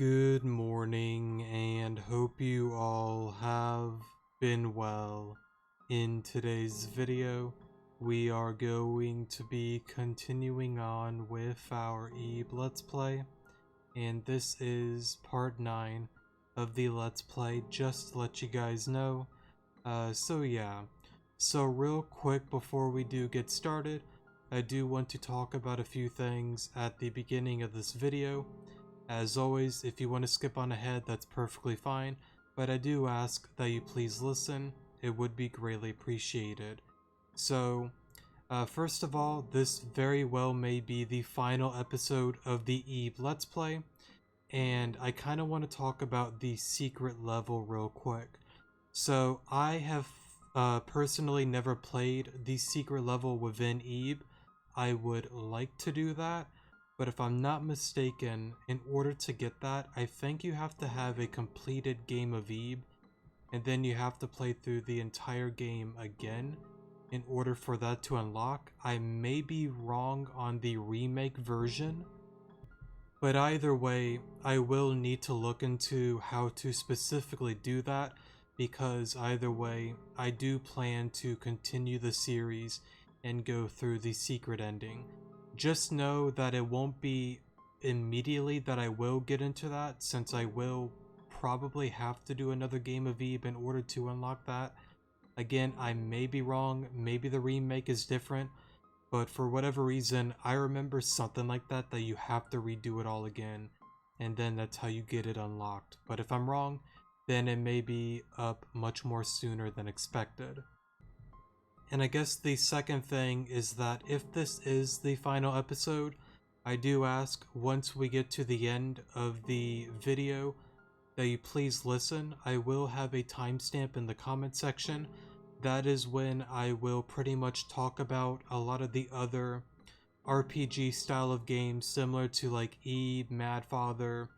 Good morning, and hope you all have been well. In today's video, we are going to be continuing on with our Eve Let's Play, and this is part 9 of the Let's Play, just to let you guys know. So real quick before we do get started, I do want to talk about a few things at the beginning of this video. As always, if you want to skip on ahead, that's perfectly fine, but I do ask that you please listen. It would be greatly appreciated. So, first of all, this very well may be the final episode of the Eve Let's Play, and I kind of want to talk about the secret level real quick. So, I have personally never played the secret level within Eve. I would like to do that. But if I'm not mistaken, in order to get that, I think you have to have a completed game of Eve, and then you have to play through the entire game again in order for that to unlock. I may be wrong on the remake version, but either way, I will need to look into how to specifically do that, because either way, I do plan to continue the series and go through the secret ending. Just know that it won't be immediately that I will get into that, since I will probably have to do another game of Eve in order to unlock that. Again, I may be wrong, maybe the remake is different, but for whatever reason, I remember something like that you have to redo it all again, and then that's how you get it unlocked. But if I'm wrong, then it may be up much more sooner than expected. And I guess the second thing is that if this is the final episode, I do ask, once we get to the end of the video, that you please listen. I will have a timestamp in the comment section. That is when I will pretty much talk about a lot of the other RPG style of games, similar to like Eve, Mad Father,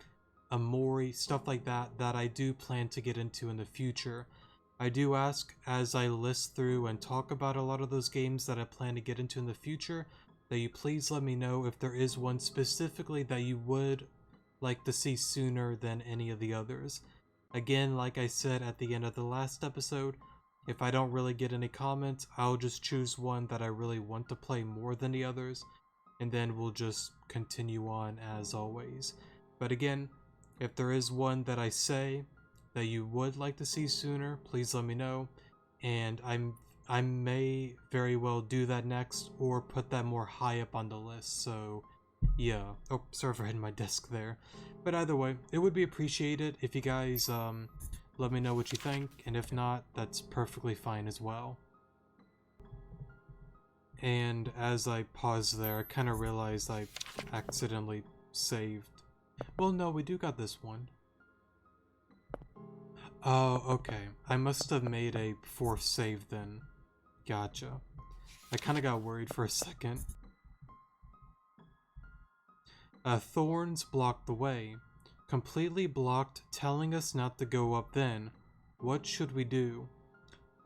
Amori, stuff like that, that I do plan to get into in the future. I do ask, as I list through and talk about a lot of those games that I plan to get into in the future, that you please let me know if there is one specifically that you would like to see sooner than any of the others. Again, like I said at the end of the last episode, if I don't really get any comments, I'll just choose one that I really want to play more than the others, and then we'll just continue on as always. But again, if there is one that I say that you would like to see sooner, please let me know, and I may very well do that next, or put that more high up on the list. So yeah. Oh, sorry for hitting my desk there. But either way, it would be appreciated if you guys let me know what you think, and if not, that's perfectly fine as well. And as I paused there, I kind of realized I accidentally saved. Well, no, we do got this one. Oh, okay. I must have made a fourth save then. Gotcha. I kind of got worried for a second. Thorns blocked the way. Completely blocked, telling us not to go up then. What should we do?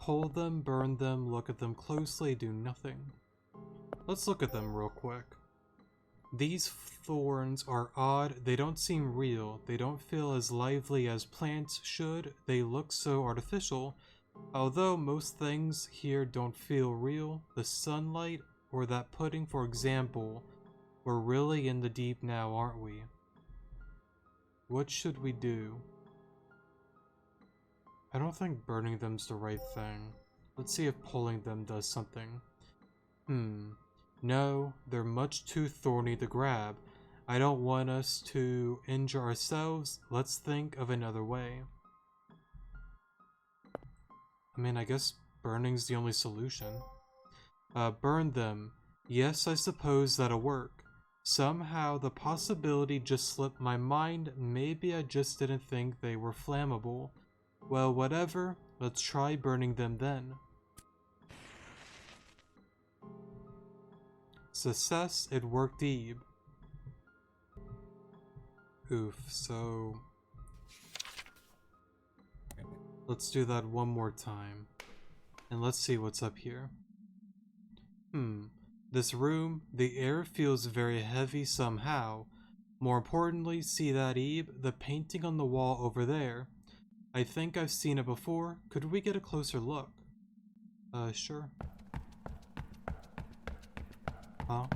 Pull them, burn them, look at them closely, do nothing. Let's look at them real quick. These thorns are odd, they don't seem real, they don't feel as lively as plants should, they look so artificial. Although most things here don't feel real, the sunlight or that pudding for example, we're really in the deep now, aren't we? What should we do? I don't think burning them's the right thing. Let's see if pulling them does something. No, they're much too thorny to grab. I don't want us to injure ourselves. Let's think of another way. I mean, I guess burning's the only solution. Burn them. Yes, I suppose that'll work. Somehow the possibility just slipped my mind. Maybe I just didn't think they were flammable. Well, whatever. Let's try burning them then. Success, it worked Eve. Oof, so let's do that one more time. And let's see what's up here. This room, the air feels very heavy somehow. More importantly, see that, Eve? The painting on the wall over there. I think I've seen it before. Could we get a closer look? Sure. Huh?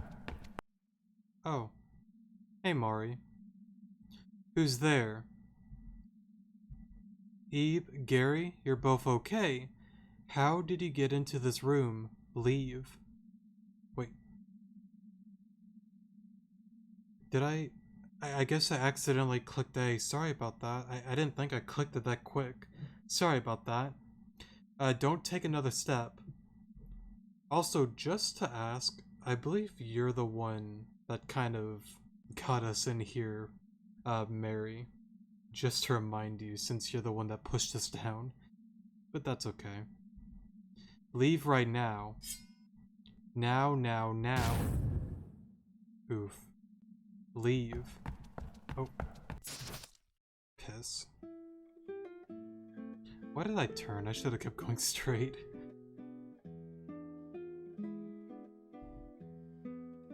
Oh. Hey, Mari. Who's there? Eve, Gary, you're both okay. How did you get into this room? Leave. Wait. Did I guess I accidentally clicked A. Sorry about that. I didn't think I clicked it that quick. Sorry about that. Don't take another step. Also, just to ask, I believe you're the one that kind of got us in here, Mary. Just to remind you, since you're the one that pushed us down. But that's okay. Leave right now. Now, now, now. Oof. Leave. Oh. Piss. Why did I turn? I should have kept going straight.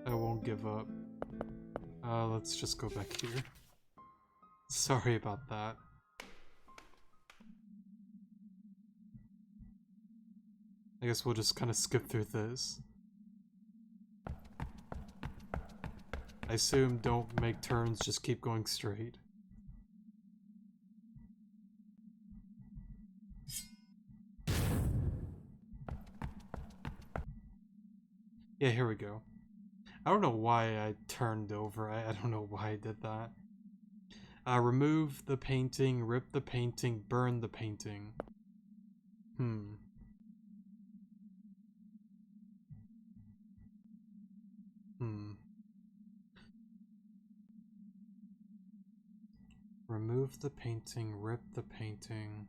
I won't give up. Let's just go back here. Sorry about that. I guess we'll just kind of skip through this. I assume don't make turns, just keep going straight. Yeah, here we go. I don't know why I turned over. I don't know why I did that. Remove the painting, rip the painting, burn the painting. Remove the painting, rip the painting.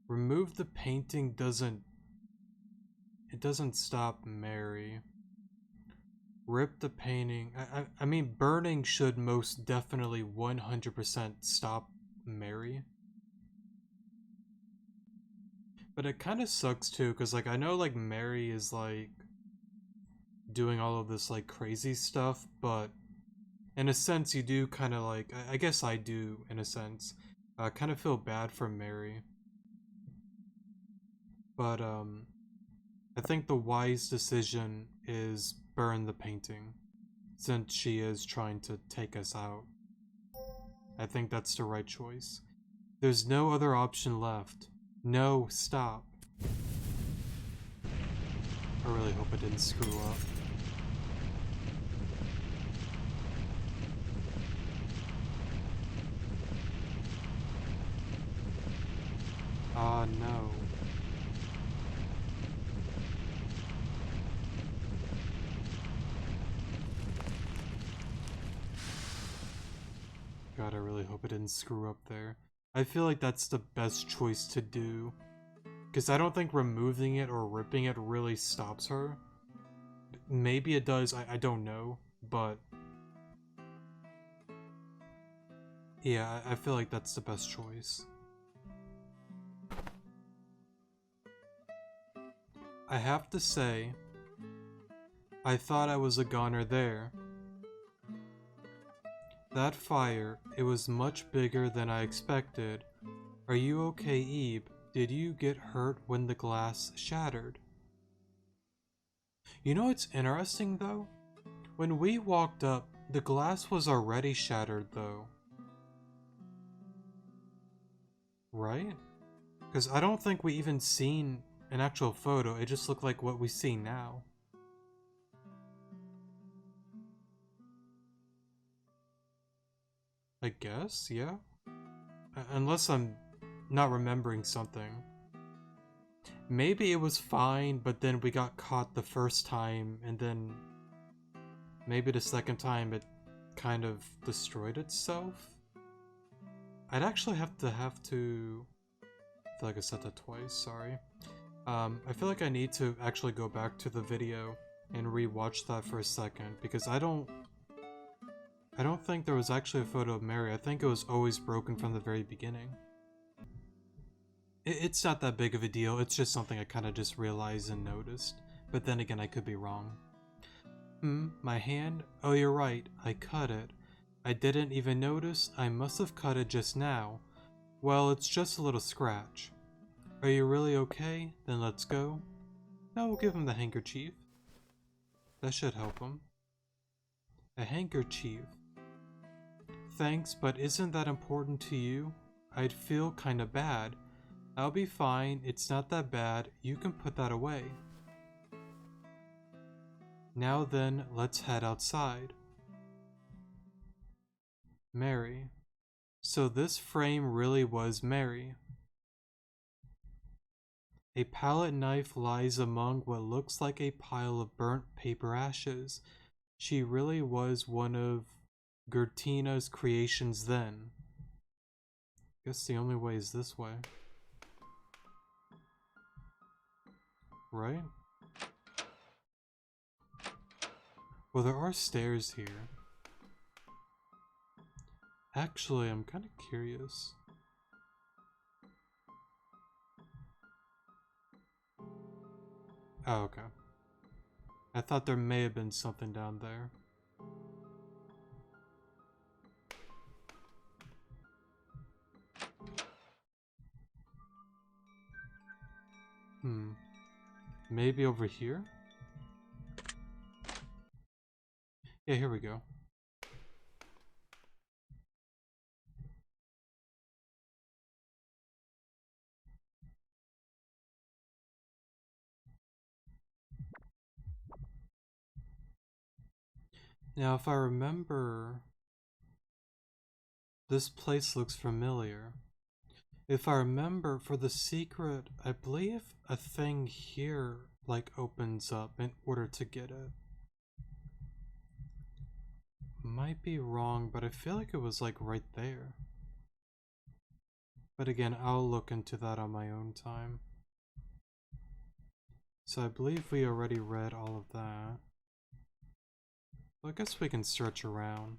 Remove the painting doesn't stop Mary. Rip the painting. I mean, burning should most definitely 100% stop Mary. But it kind of sucks too, because like I know like Mary is like doing all of this like crazy stuff, but in a sense you do kind of like, I guess I do in a sense, kind of feel bad for Mary. But I think the wise decision is burn the painting, since she is trying to take us out. I think that's the right choice. There's no other option left. No, stop. I really hope I didn't screw up. Ah, no. God, I really hope I didn't screw up there. I feel like that's the best choice to do. Because I don't think removing it or ripping it really stops her. Maybe it does, I don't know. But yeah, I feel like that's the best choice. I have to say, I thought I was a goner there. That fire, it was much bigger than I expected. Are you okay, Eve? Did you get hurt when the glass shattered? You know what's interesting though? When we walked up, the glass was already shattered though. Right? Because I don't think we even seen an actual photo, it just looked like what we see now. I guess, yeah? Unless I'm not remembering something. Maybe it was fine, but then we got caught the first time, and then maybe the second time it kind of destroyed itself? I'd actually have to I feel like I said that twice, sorry. I feel like I need to actually go back to the video and re-watch that for a second, because I don't think there was actually a photo of Mary. I think it was always broken from the very beginning. It's not that big of a deal, it's just something I kind of just realized and noticed. but then again I could be wrong. My hand? Oh, you're right, I cut it. I didn't even notice, I must have cut it just now. Well, it's just a little scratch. Are you really okay? Then let's go. Now we'll give him the handkerchief. That should help him. A handkerchief. Thanks, but isn't that important to you? I'd feel kinda bad. I'll be fine, it's not that bad, you can put that away. Now then, let's head outside. Mary. So this frame really was Mary. A palette knife lies among what looks like a pile of burnt paper ashes. She really was one of Gertina's creations then. Guess the only way is this way. Right? Well, there are stairs here. Actually, I'm kind of curious. Oh, okay. I thought there may have been something down there. Maybe over here? Yeah, here we go. Now, if I remember, this place looks familiar. If I remember, for the secret, I believe a thing here, like, opens up in order to get it. Might be wrong, but I feel like it was, like, right there. But again, I'll look into that on my own time. So I believe we already read all of that. Well, I guess we can search around.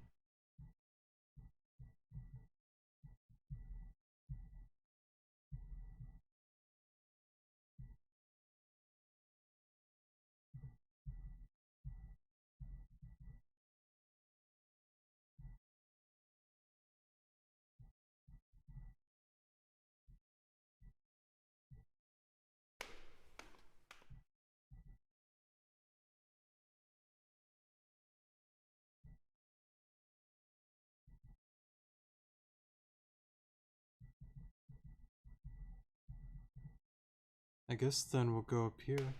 I guess then we'll go up here.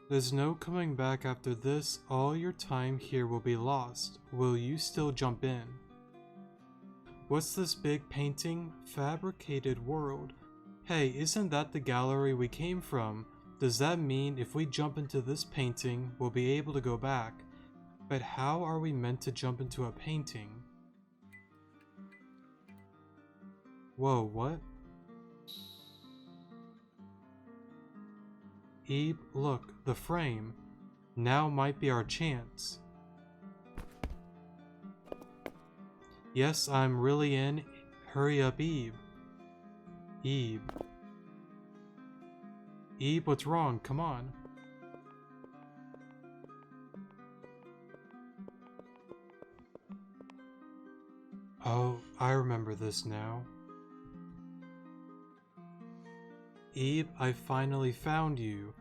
There's no coming back after this. All your time here will be lost. Will you still jump in? What's this big painting? Fabricated world. Hey, isn't that the gallery we came from? Does that mean if we jump into this painting, we'll be able to go back? But how are we meant to jump into a painting? Whoa, what? Eve, look, the frame. Now might be our chance. Yes, I'm really in. Hurry up, Eve. Eve. Eve, what's wrong? Come on. Oh, I remember this now. Eve, I finally found you.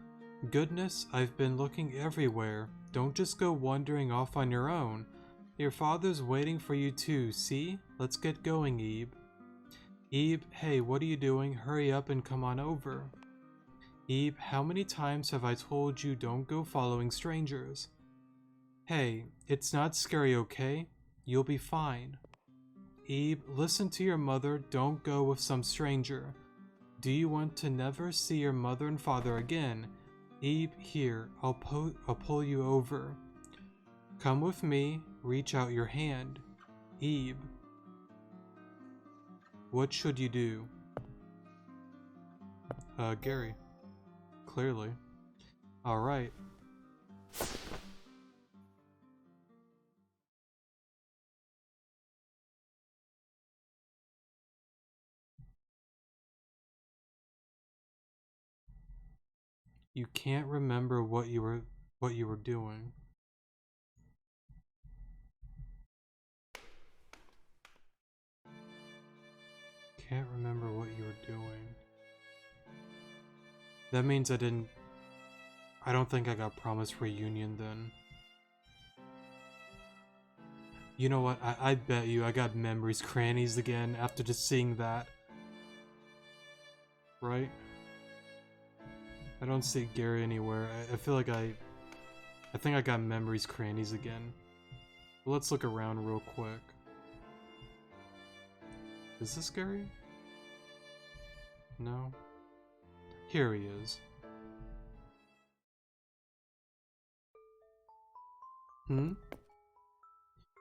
Goodness, I've been looking everywhere. Don't just go wandering off on your own. Your father's waiting for you too, see? Let's get going, Eve. Eve, hey, what are you doing? Hurry up and come on over. Eve, how many times have I told you don't go following strangers? Hey, it's not scary, okay? You'll be fine. Eve, listen to your mother, don't go with some stranger. Do you want to never see your mother and father again? Eve, here, I'll pull you over. Come with me, reach out your hand. Eve. What should you do? Gary. Clearly. Alright. You can't remember what you were doing. Can't remember what you were doing. That means I don't think I got promised reunion then. You know what? I bet you I got memories crannies again after just seeing that. Right? I don't see Gary anywhere. I feel like I think I got memories crannies again. Let's look around real quick. Is this Gary? No. Here he is.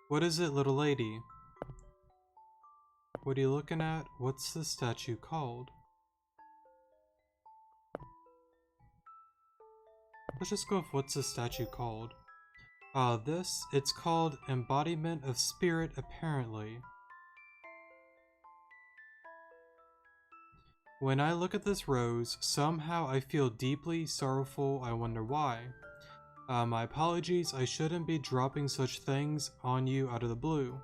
What is it, little lady? What are you looking at? What's the statue called? Let's just go with what's the statue called. It's called Embodiment of Spirit, apparently. When I look at this rose, somehow I feel deeply sorrowful. I wonder why. My apologies, I shouldn't be dropping such things on you out of the blue.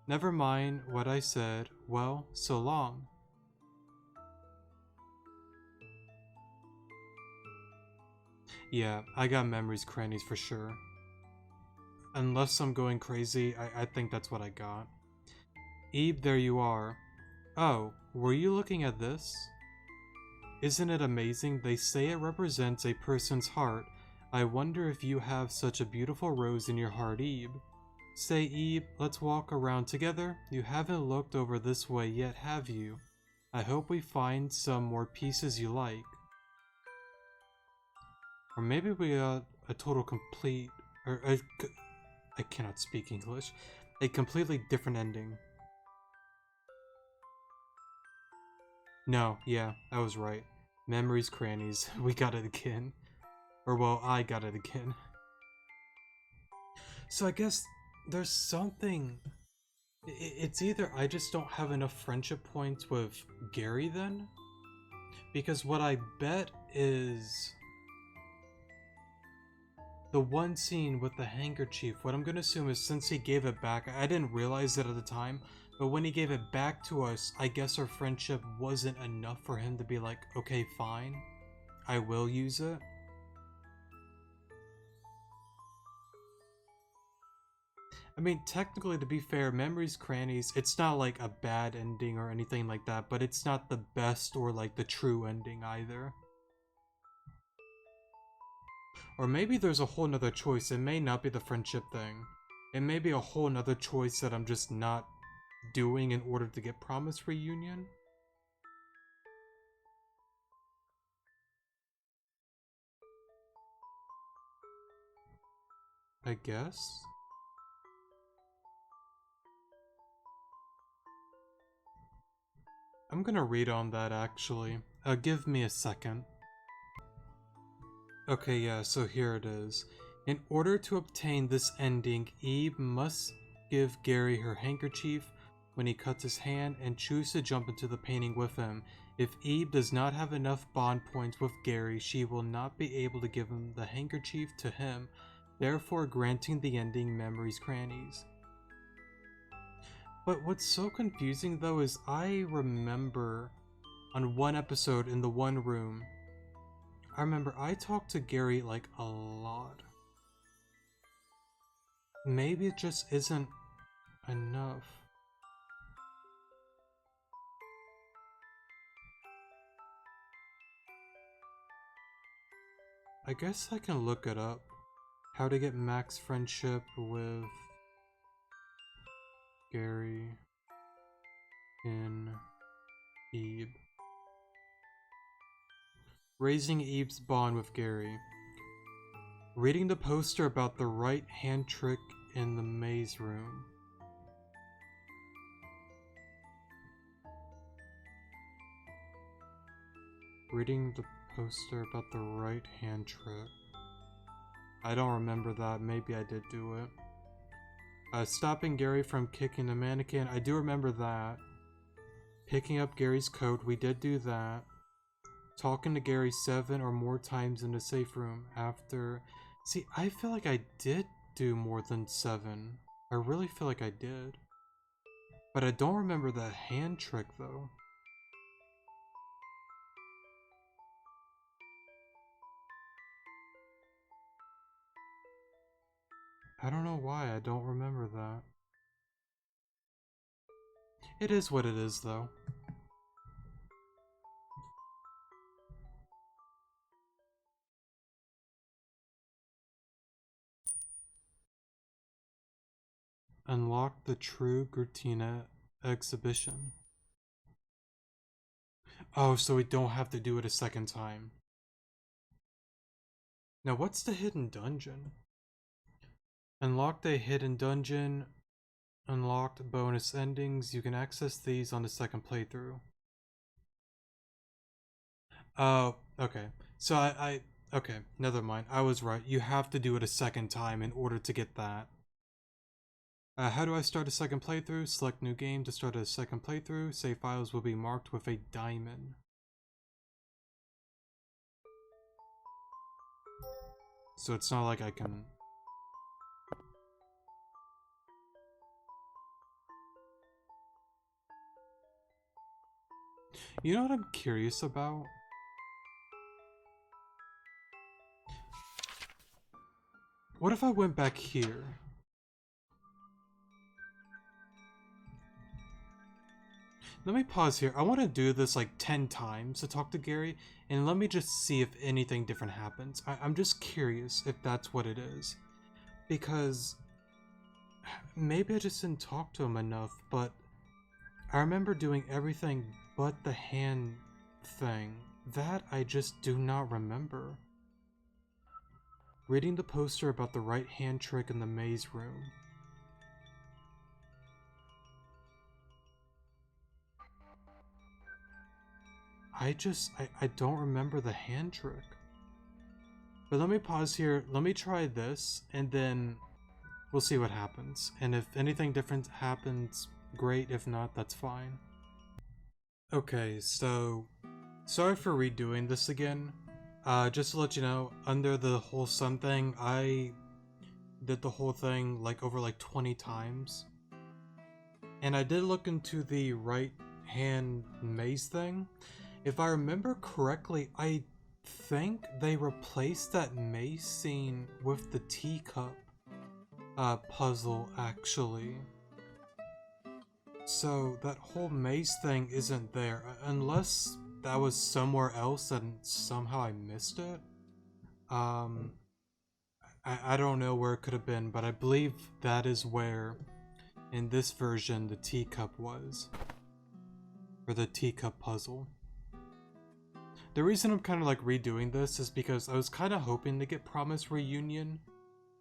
Never mind what I said. Well, so long. Yeah, I got memories crannies for sure. Unless I'm going crazy, I think that's what I got. Ebe, there you are. Oh, were you looking at this? Isn't it amazing? They say it represents a person's heart. I wonder if you have such a beautiful rose in your heart, Ebe. Say, Ebe, let's walk around together. You haven't looked over this way yet, have you? I hope we find some more pieces you like. Or maybe we got a total complete... I cannot speak English. A completely different ending. No, yeah, I was right. Memories crannies. We got it again. Or well, I got it again. So I guess there's something... It's either I just don't have enough friendship points with Gary then? Because what I bet is... the one scene with the handkerchief, what I'm going to assume is since he gave it back, I didn't realize it at the time, but when he gave it back to us, I guess our friendship wasn't enough for him to be like, okay, fine, I will use it. I mean, technically, to be fair, Memories Crannies, it's not like a bad ending or anything like that, but it's not the best or like the true ending either. Or maybe there's a whole nother choice. It may not be the friendship thing. It may be a whole nother choice that I'm just not doing in order to get promised reunion. I guess. I'm gonna read on that actually. Give me a second. Okay, yeah, so here it is. In order to obtain this ending, Eve must give Gary her handkerchief when he cuts his hand and choose to jump into the painting with him. If Eve does not have enough bond points with Gary, she will not be able to give him the handkerchief to him, therefore granting the ending Memories Crannies. But what's so confusing though is I remember on one episode in the one room, I remember I talked to Gary like a lot. Maybe it just isn't enough. I guess I can look it up. How to get max friendship with Gary in Ebe. Raising Eve's bond with Gary. Reading the poster about the right hand trick in the maze room. Reading the poster about the right hand trick. I don't remember that. Maybe I did do it. Stopping Gary from kicking the mannequin. I do remember that. Picking up Gary's coat. We did do that. Talking to Gary 7 or more times in a safe room after... See, I feel like I did do more than 7. I really feel like I did. But I don't remember that hand trick, though. I don't know why I don't remember that. It is what it is, though. Unlock the True Gratina exhibition. Oh, so we don't have to do it a second time. Now, what's the hidden dungeon? Unlocked a hidden dungeon. Unlocked bonus endings. You can access these on the second playthrough. Oh, okay. So okay, never mind. I was right. You have to do it a second time in order to get that. How do I start a second playthrough? Select new game to start a second playthrough. Save files will be marked with a diamond. So it's not like I can... You know what I'm curious about? What if I went back here? Let me pause here. I want to do this like 10 times to talk to Gary, and let me just see if anything different happens. I'm just curious if that's what it is. Because maybe I just didn't talk to him enough, but I remember doing everything but the hand thing. That I just do not remember. Reading the poster about the right hand trick in the maze room. I don't remember the hand trick. But let me pause here, let me try this, and then we'll see what happens. And if anything different happens, great. If not, that's fine. Okay, so sorry for redoing this again. Just to let you know, under the whole sun thing, I did the whole thing like over like 20 times. And I did look into the right hand maze thing. If I remember correctly, I think they replaced that maze scene with the teacup puzzle, actually. So that whole maze thing isn't there, unless that was somewhere else and somehow I missed it. I don't know where it could have been, but I believe that is where, in this version, the teacup was. Or the teacup puzzle. The reason I'm kind of like redoing this is because I was kind of hoping to get Promise Reunion.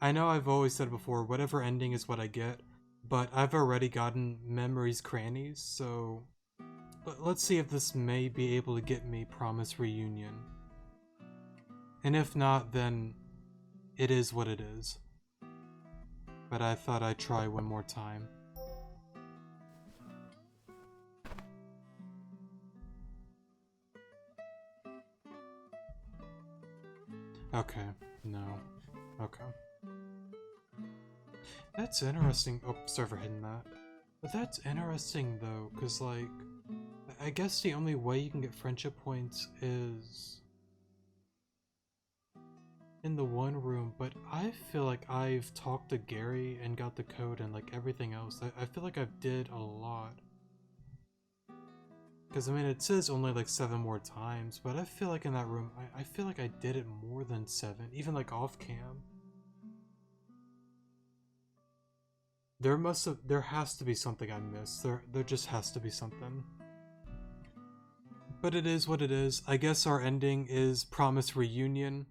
I know I've always said before, whatever ending is what I get, but I've already gotten Memories Crannies, so... But let's see if this may be able to get me Promise Reunion. And if not, then it is what it is. But I thought I'd try one more time. Okay, no. Okay. That's interesting. Oh, sorry for hitting that. But that's interesting though, because like, I guess the only way you can get friendship points is in the one room, but I feel like I've talked to Gary and got the code and like everything else. I feel like I've did a lot. Because I mean, it says only like 7 more times, but I feel like in that room, I feel like I did it more than 7, even like off cam. There has to be something I missed. There just has to be something. But it is what it is. I guess our ending is Promise Reunion.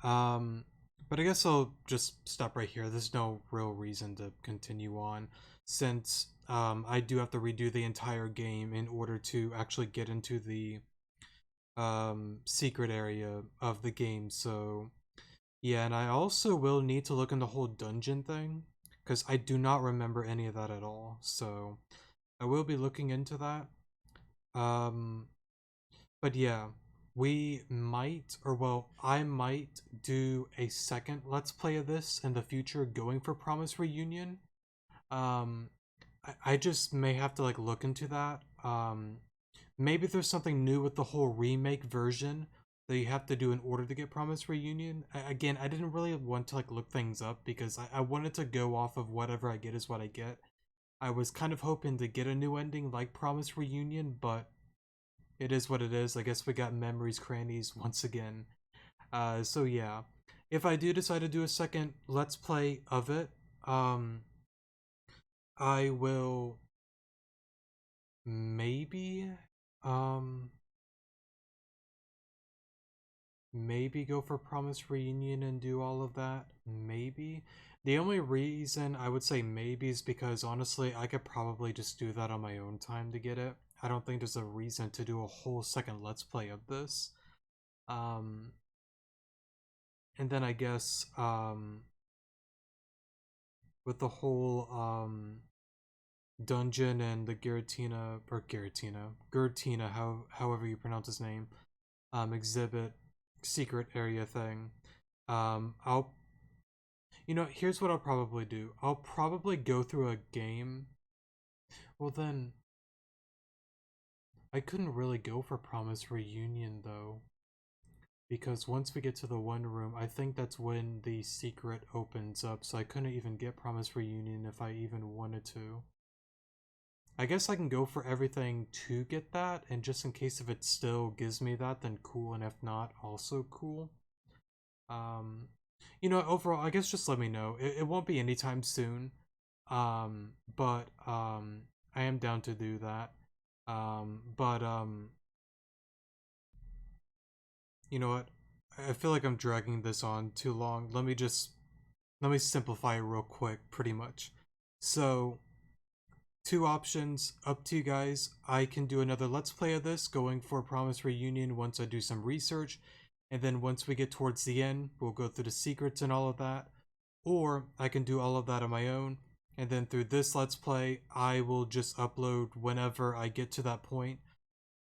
But I guess I'll just stop right here. There's no real reason to continue on, since I do have to redo the entire game in order to actually get into the secret area of the game. So yeah, and I also will need to look in the whole dungeon thing, because I do not remember any of that at all. So I will be looking into that. But yeah, we might, or well, I might do a second Let's Play of this in the future going for Promise Reunion. Um, I just may have to like look into that. Maybe there's something new with the whole remake version that you have to do in order to get Promise Reunion. Again, I didn't really want to like look things up because I wanted to go off of whatever I get is what I get. I was kind of hoping to get a new ending like Promise Reunion, but it is what it is. I guess we got Memories Crannies once again. So yeah, if I do decide to do a second Let's Play of it, um, I will maybe, um, maybe go for Promise Reunion and do all of that. Maybe. The only reason I would say maybe is because honestly, I could probably just do that on my own time to get it. I don't think there's a reason to do a whole second Let's Play of this. Um, and then I guess, with the whole, dungeon and the Giratina, however you pronounce his name, exhibit secret area thing. I'll, here's what I'll probably do. I'll probably go through a game. Well, then, I couldn't really go for Promise Reunion though. Because once we get to the one room, I think that's when the secret opens up, so I couldn't even get Promise Reunion if I even wanted to. I guess I can go for everything to get that, and just in case if it still gives me that, then cool, and if not, also cool. Um, overall, I guess just let me know. It won't be anytime soon, but I am down to do that. But you know what? I feel like I'm dragging this on too long. Let me simplify it real quick, pretty much. So, two options, up to you guys. I can do another Let's Play of this, going for Promise Reunion once I do some research, and then once we get towards the end, we'll go through the secrets and all of that. Or I can do all of that on my own, and then through this Let's Play, I will just upload whenever I get to that point,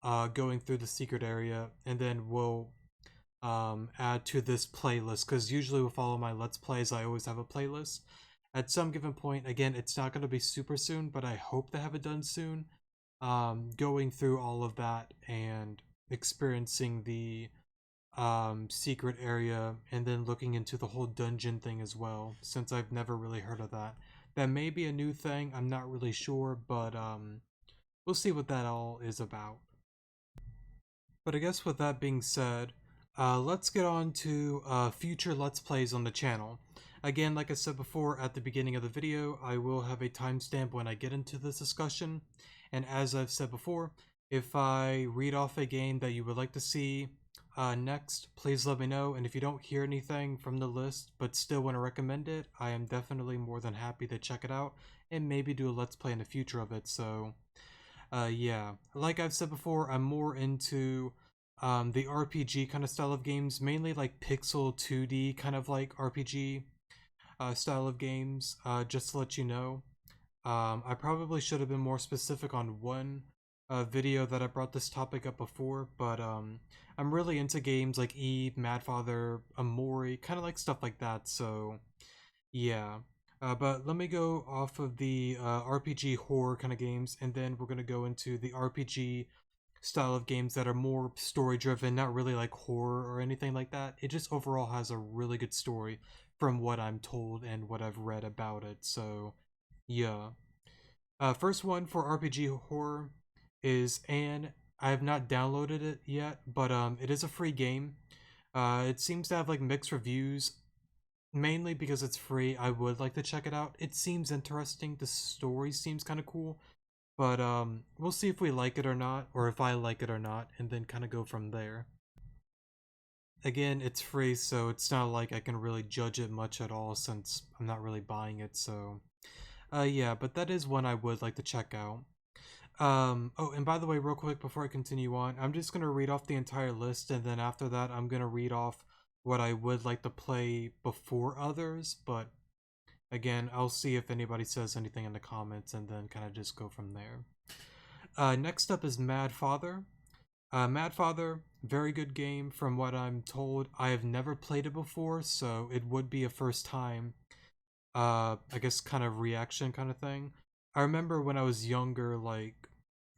going through the secret area, and then we'll add to this playlist, because usually with all of my Let's Plays, I always have a playlist. At some given point, again, it's not going to be super soon, but I hope to have it done soon. Going through all of that and experiencing the secret area, and then looking into the whole dungeon thing as well, since I've never really heard of that. That may be a new thing, I'm not really sure, but we'll see what that all is about. But I guess with that being said, let's get on to future Let's Plays on the channel. Again, like I said before at the beginning of the video, I will have a timestamp when I get into this discussion. And as I've said before, if I read off a game that you would like to see next, please let me know. And if you don't hear anything from the list but still want to recommend it, I am definitely more than happy to check it out and maybe do a Let's Play in the future of it. So yeah, like I've said before, I'm more into the RPG kind of style of games, mainly like pixel 2D kind of like RPG style of games. Just to let you know, I probably should have been more specific on one video that I brought this topic up before, but I'm really into games like Eve, Madfather, Amori, kind of like stuff like that. So yeah. But let me go off of the RPG horror kind of games, and then we're going to go into the RPG style of games that are more story driven, not really like horror or anything like that. It just overall has a really good story from what I'm told and what I've read about it. So, yeah. First one for RPG horror is Anne. I have not downloaded it yet, but it is a free game. It seems to have like mixed reviews, mainly because it's free. I would like to check it out. It seems interesting. The story seems kind of cool, but we'll see if we like it or not, or if I like it or not, and then kind of go from there. Again, it's free, so it's not like I can really judge it much at all since I'm not really buying it. So yeah, but that is one I would like to check out. Oh, and by the way, real quick before I continue on, I'm just gonna read off the entire list, and then after that I'm gonna read off what I would like to play before others. But again, I'll see if anybody says anything in the comments, and then kind of just go from there. Next up is Mad Father. Mad Father Very good game from what I'm told. I have never played it before, so it would be a first time, I guess kind of reaction kind of thing. I remember when I was younger, like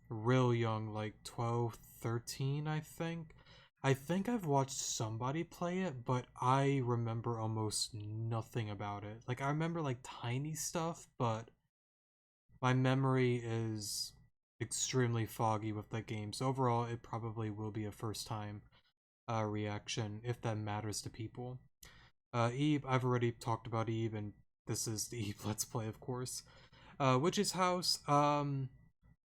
real young, like 12, 13, I think. I think I've watched somebody play it, but I remember almost nothing about it. Like I remember like tiny stuff, but my memory is extremely foggy with that game. So overall, it probably will be a first time reaction if that matters to people. Eve, I've already talked about Eve, and this is the Eve Let's Play, of course. Witch's House,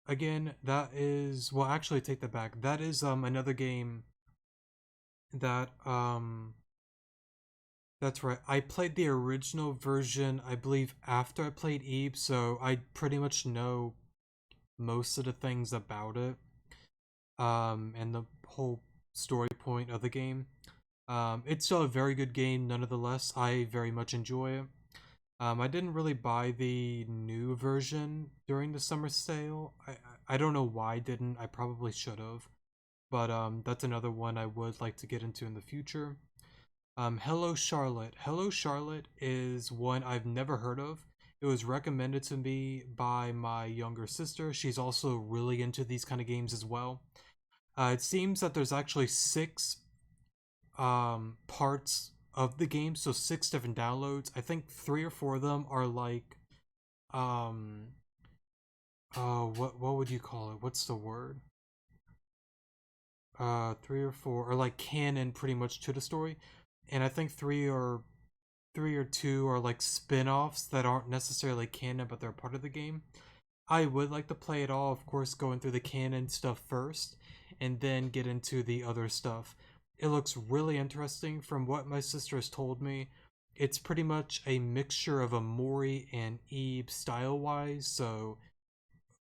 again, that is, well, actually, take that back. That is another game that that's right. I played the original version, I believe, after I played Eve, so I pretty much know most of the things about it, and the whole story point of the game. It's still a very good game, nonetheless. I very much enjoy it. I didn't really buy the new version during the summer sale. I don't know why I didn't. I probably should have. But that's another one I would like to get into in the future. Hello Charlotte. Hello Charlotte is one I've never heard of. It was recommended to me by my younger sister. She's also really into these kind of games as well. It seems that there's actually six parts of the game, so six different downloads. I think three or four of them are like um what would you call it? What's the word? Three or four are like canon pretty much to the story. And I think three or two are like spin-offs that aren't necessarily canon but they're part of the game. I would like to play it all, of course, going through the canon stuff first and then get into the other stuff. It looks really interesting from what my sister has told me. It's pretty much a mixture of a Mori and Eve style wise, so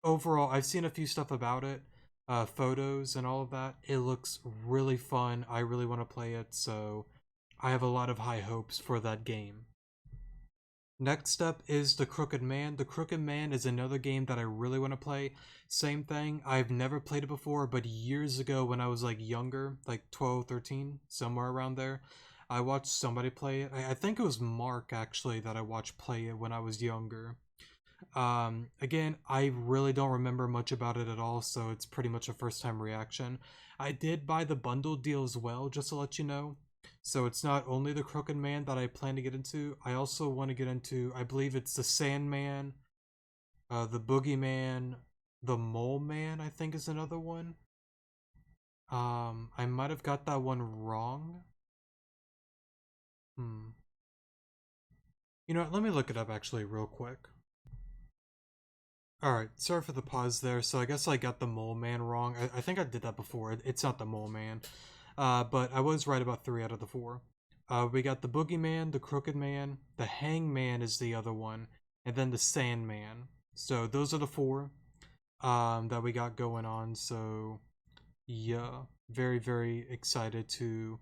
overall, I've seen a few stuff about it, photos and all of that. It looks really fun. I really want to play it, so I have a lot of high hopes for that game. Next up is The Crooked Man. The Crooked Man is another game that I really want to play. Same thing, I've never played it before, but years ago when I was like younger, like 12, 13, somewhere around there, I watched somebody play it. I think it was Mark actually that I watched play it when I was younger. Again, I really don't remember much about it at all, so it's pretty much a first time reaction. I did buy the bundle deal as well, just to let you know. So it's not only the Crooked Man that I plan to get into, I also want to get into, I believe it's the Sandman, the Boogeyman, the Mole Man, I think is another one. I might have got that one wrong. Hmm. You know what, let me look it up actually real quick. Alright, sorry for the pause there. So I guess I got the Mole Man wrong. I think I did that before. It's not the Mole Man. But I was right about three out of the four. We got the Boogeyman, the Crooked Man, the Hangman is the other one, and then the Sandman. So those are the four that we got going on. So yeah, very, very excited to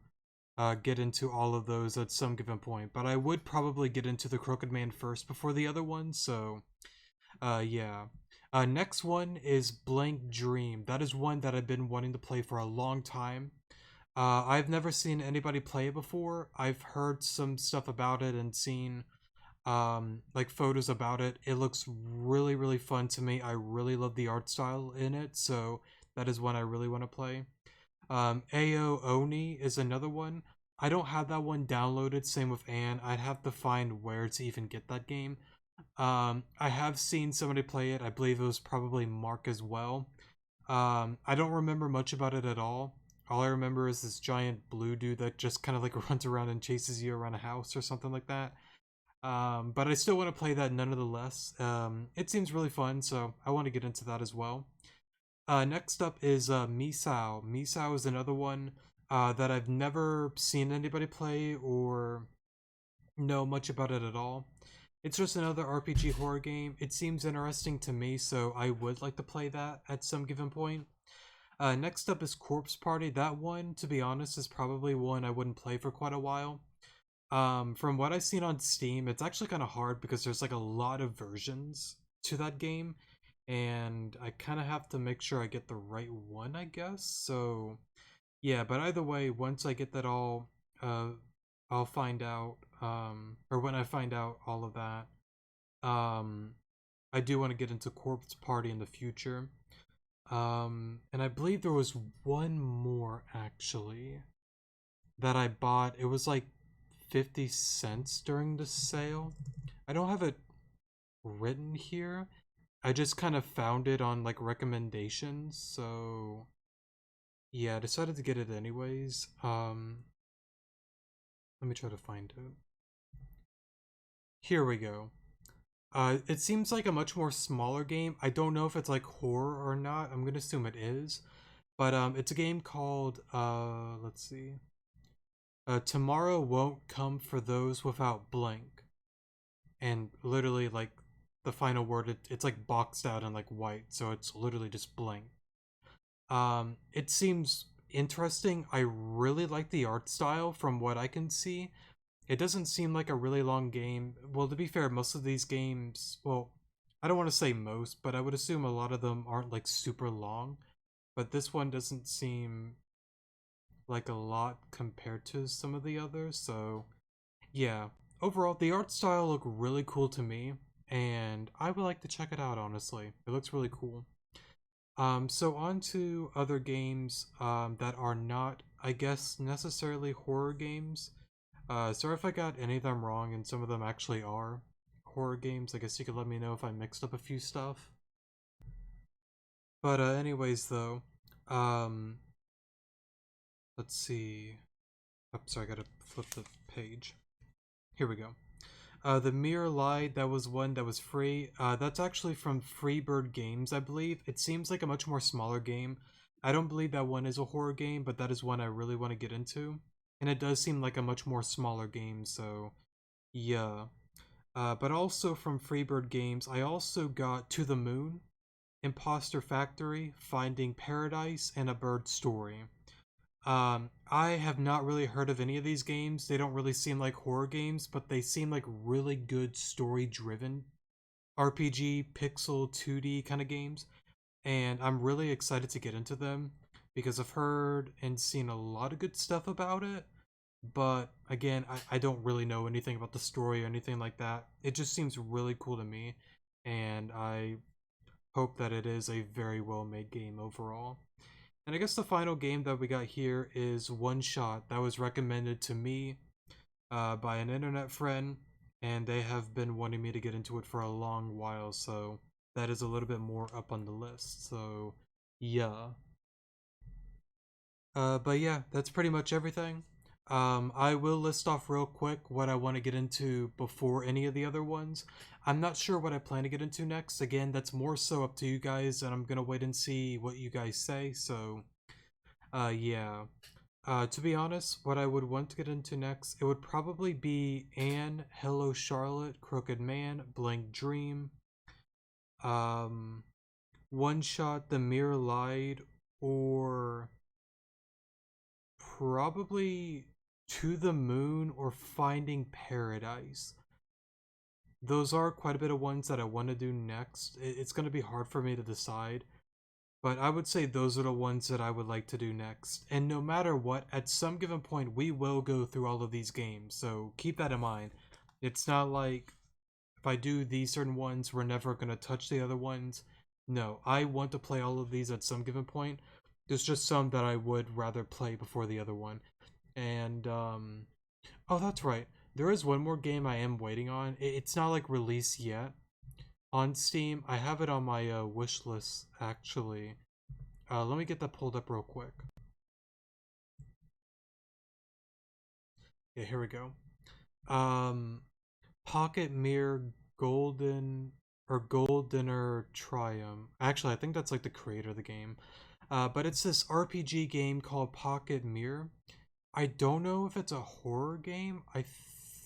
get into all of those at some given point. But I would probably get into the Crooked Man first before the other one. So yeah. Next one is Blank Dream. That is one that I've been wanting to play for a long time. I've never seen anybody play it before. I've heard some stuff about it and seen like photos about it. It looks really, really fun to me. I really love the art style in it, so that is one I really want to play. Ao Oni is another one. I don't have that one downloaded. Same with Anne. I'd have to find where to even get that game. I have seen somebody play it. I believe it was probably Mark as well. I don't remember much about it at all. All I remember is this giant blue dude that just kind of like runs around and chases you around a house or something like that. But I still want to play that nonetheless. It seems really fun, so I want to get into that as well. Next up is Misao. Misao is another one that I've never seen anybody play or know much about it at all. It's just another RPG horror game. It seems interesting to me, so I would like to play that at some given point. Next up is Corpse Party. That one, to be honest, is probably one I wouldn't play for quite a while. From what I've seen on Steam, it's actually kind of hard because there's like a lot of versions to that game, and I kind of have to make sure I get the right one, I guess. So Yeah, but either way, once I get that all, uh, I'll find out, or when I find out all of that, um, I do want to get into Corpse Party in the future. And I believe there was one more actually that I bought. It was like 50 cents during the sale. I don't have it written here. I just kind of found it on like recommendations, so yeah, I decided to get it anyways. Let me try to find it. Here we go. It seems like a much more smaller game. I don't know if it's like horror or not. I'm gonna assume it is. But it's a game called let's see. Tomorrow won't come for those without blink. And literally like the final word it's like boxed out in like white, so it's literally just blink. It seems interesting. I really like the art style from what I can see. It doesn't seem like a really long game. Well, to be fair, most of these games, well, I don't want to say most, but I would assume a lot of them aren't like super long. But this one doesn't seem like a lot compared to some of the others. So, yeah. Overall, the art style looked really cool to me, and I would like to check it out, honestly. It looks really cool. So on to other games that are not, I guess, necessarily horror games. Sorry if I got any of them wrong, and some of them actually are horror games. I guess you could let me know if I mixed up a few stuff. But anyways, though, um, let's see. Oh, sorry, I gotta flip the page. Here we go. The Mirror Light, that was one that was free. That's actually from Freebird Games, I believe. It seems like a much more smaller game. I don't believe that one is a horror game, but that is one I really want to get into. And it does seem like a much more smaller game, so yeah. But also from Freebird Games, I also got To the Moon, Imposter Factory, Finding Paradise, and A Bird Story. I have not really heard of any of these games. They don't really seem like horror games, but they seem like really good story-driven RPG, pixel, 2D kind of games. And I'm really excited to get into them because I've heard and seen a lot of good stuff about it. But again, I don't really know anything about the story or anything like that. It just seems really cool to me. And I hope that it is a very well made game overall. And I guess the final game that we got here is One Shot that was recommended to me by an internet friend, and they have been wanting me to get into it for a long while, so that is a little bit more up on the list. So, yeah. But yeah, that's pretty much everything. I will list off real quick what I want to get into before any of the other ones. I'm not sure what I plan to get into next. Again, that's more so up to you guys, and I'm gonna wait and see what you guys say. So, yeah. To be honest, what I would want to get into next, it would probably be Anne, Hello Charlotte, Crooked Man, Blank Dream, um, One Shot, The Mirror Lied, or probably To the Moon or Finding Paradise. Those are quite a bit of ones that I want to do next. It's going to be hard for me to decide, but I would say those are the ones that I would like to do next. And no matter what, at some given point, we will go through all of these games, so keep that in mind. It's not like if I do these certain ones, we're never going to touch the other ones. No, I want to play all of these at some given point. There's just some that I would rather play before the other one. And oh, that's right. There is one more game I am waiting on. It's not like released yet on Steam. I have it on my wish list actually. Let me get that pulled up real quick. Yeah, here we go. Um, Pocket Mirror Golden or Goldener Triumph. Actually, I think that's like the creator of the game. But it's this RPG game called Pocket Mirror. I don't know if it's a horror game. I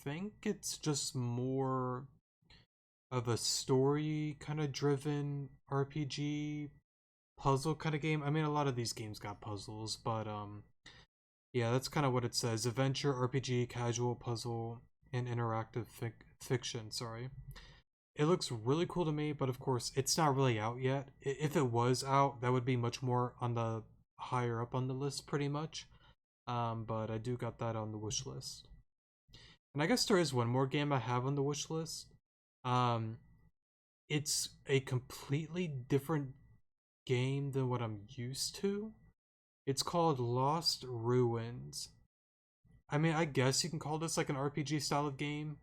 think it's just more of a story kind of driven RPG puzzle kind of game. I mean, a lot of these games got puzzles, but yeah, that's kind of what it says. Adventure, RPG, casual puzzle, and interactive fiction. Sorry. It looks really cool to me, but of course, it's not really out yet. If it was out, that would be much more on the higher up on the list pretty much. But I do got that on the wish list. And I guess there is one more game I have on the wish list. Um, it's a completely different game than what I'm used to. It's called Lost Ruins. I mean, I guess you can call this like an RPG style of game.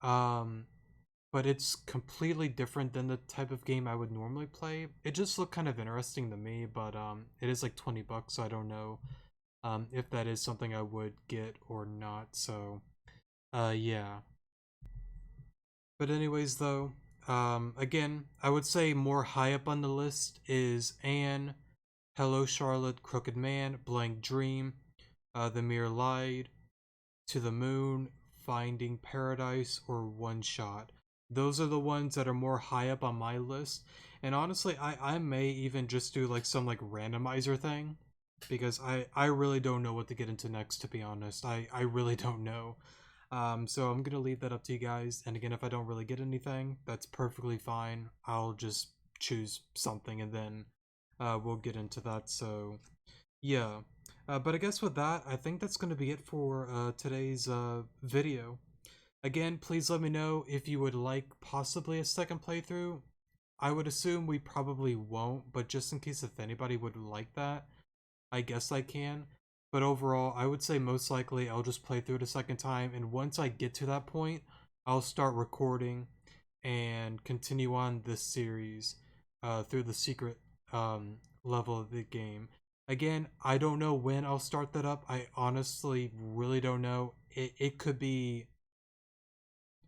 Um, but it's completely different than the type of game I would normally play. It just looked kind of interesting to me, but it is like $20, so I don't know if that is something I would get or not. So, yeah. But anyways, though, again, I would say more high up on the list is Anne, Hello Charlotte, Crooked Man, Blank Dream, The Mere Lied, To the Moon, Finding Paradise, or One Shot. Those are the ones that are more high up on my list. And honestly, I may even just do like some like randomizer thing. Because I really don't know what to get into next, to be honest. I really don't know. So I'm gonna leave that up to you guys. And again, if I don't really get anything, that's perfectly fine. I'll just choose something and then we'll get into that. So yeah. But I guess with that, I think that's going to be it for today's video. Again, please let me know if you would like possibly a second playthrough. I would assume we probably won't, but just in case if anybody would like that, I guess I can. But overall, I would say most likely I'll just play through it a second time, and once I get to that point, I'll start recording and continue on this series through the secret level of the game. Again, I don't know when I'll start that up. I honestly really don't know. It could be,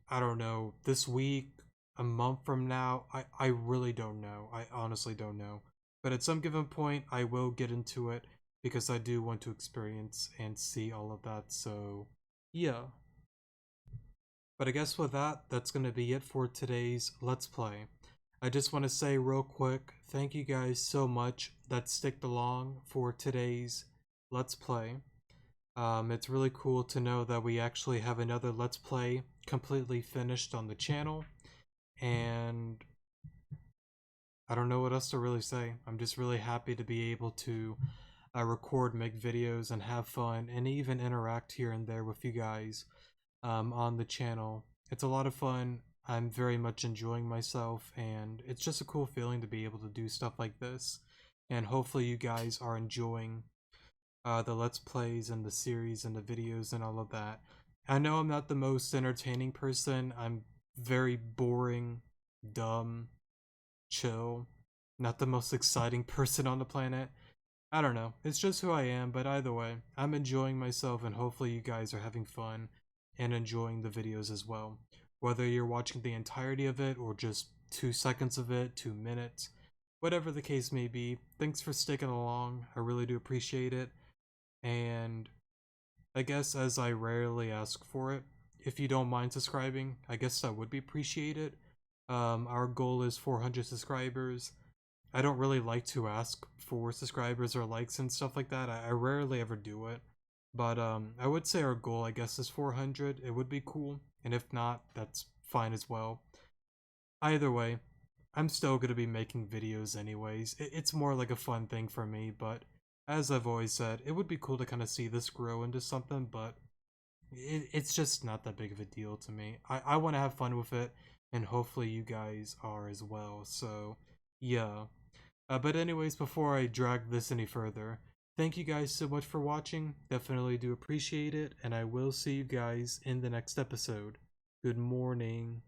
I don't know, this week, a month from now. I really don't know. I honestly don't know. But at some given point, I will get into it because I do want to experience and see all of that. So, yeah. But I guess with that, that's going to be it for today's Let's Play. I just want to say real quick, thank you guys so much that sticked along for today's Let's Play. It's really cool to know that we actually have another Let's Play completely finished on the channel, and I don't know what else to really say. I'm just really happy to be able to record, make videos, and have fun, and even interact here and there with you guys on the channel. It's a lot of fun. I'm very much enjoying myself, and it's just a cool feeling to be able to do stuff like this. And hopefully you guys are enjoying the Let's Plays and the series and the videos and all of that. I know I'm not the most entertaining person. I'm very boring, dumb, chill, not the most exciting person on the planet. I don't know. It's just who I am, but either way, I'm enjoying myself, and hopefully you guys are having fun and enjoying the videos as well. Whether you're watching the entirety of it or just 2 seconds of it, 2 minutes, whatever the case may be, thanks for sticking along. I really do appreciate it. And I guess as I rarely ask for it, if you don't mind subscribing, I guess that would be appreciated. Our goal is 400 subscribers. I don't really like to ask for subscribers or likes and stuff like that. I rarely ever do it. But I would say our goal, I guess, is 400. It would be cool. And if not, that's fine as well. Either way, I'm still going to be making videos anyways. It's more like a fun thing for me, but as I've always said, it would be cool to kind of see this grow into something, but it's just not that big of a deal to me. I want to have fun with it, and hopefully you guys are as well. So, yeah. But anyways, before I drag this any further, thank you guys so much for watching. Definitely do appreciate it, and I will see you guys in the next episode. Good morning.